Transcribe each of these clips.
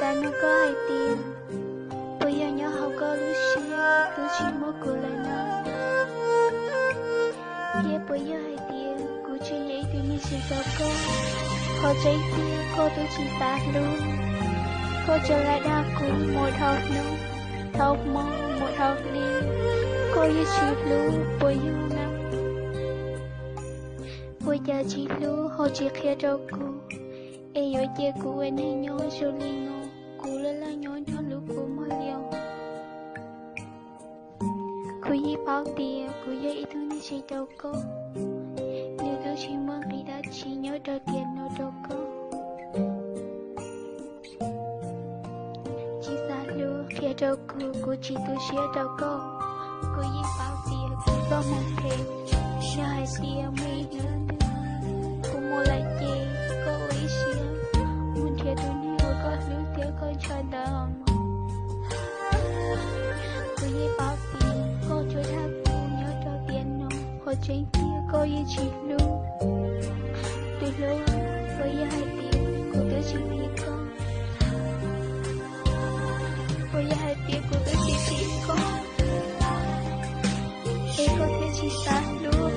là nó có hai tiền. Bây giờ nhỏ học có lúc xí, cứ chỉ một cô lại nó. Yeah, bây giờ hai tiền, cứ chỉ vậy thì mình sẽ đâu có. Họ cháy tiền, cô tôi chỉ ta luôn. Cô trở lại đa cũng một học nữa, học mơ một học đi. Cô như chỉ luôn, bây giờ nào. Bây giờ chỉ luôn, họ chỉ khía đâu cô. Ê yo chia cụ anh hay nhó cho li ngô. Cụ lên là nhó cho lúc cụ mơ liều. Cụ yi bao tìa, cụ yi ý thương đi chỉ đâu có. Nếu tôi chỉ mơ khi đã chỉ nhớ đợt tiền nó đâu có. Chỉ xa lưu phía đâu cụ chỉ tôi xía đâu có. Cụ yi bao tìa, cụ có mong thêm. Nhớ hai tìa mi nữa. Cụ mô lại chê, cô ý xía. Muốn thiệt tôi nếu có lưu tiếc con cho đờm. Cụ yi bao tìa, cô cho thác cụ nhớ cho tiền nó. Họ trên kia cô yi chỉ lưu. Tuy lúc với hai tiếng của tôi chỉ biết con. Với hai tiếng của tôi chỉ biết con. Ê có thể chỉ xa luôn.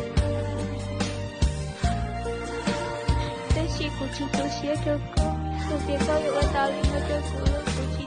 Tôi chỉ của chị tôi xía cho con. Tôi biết có hiệu ở tao lên ở cho cụ. Tôi chỉ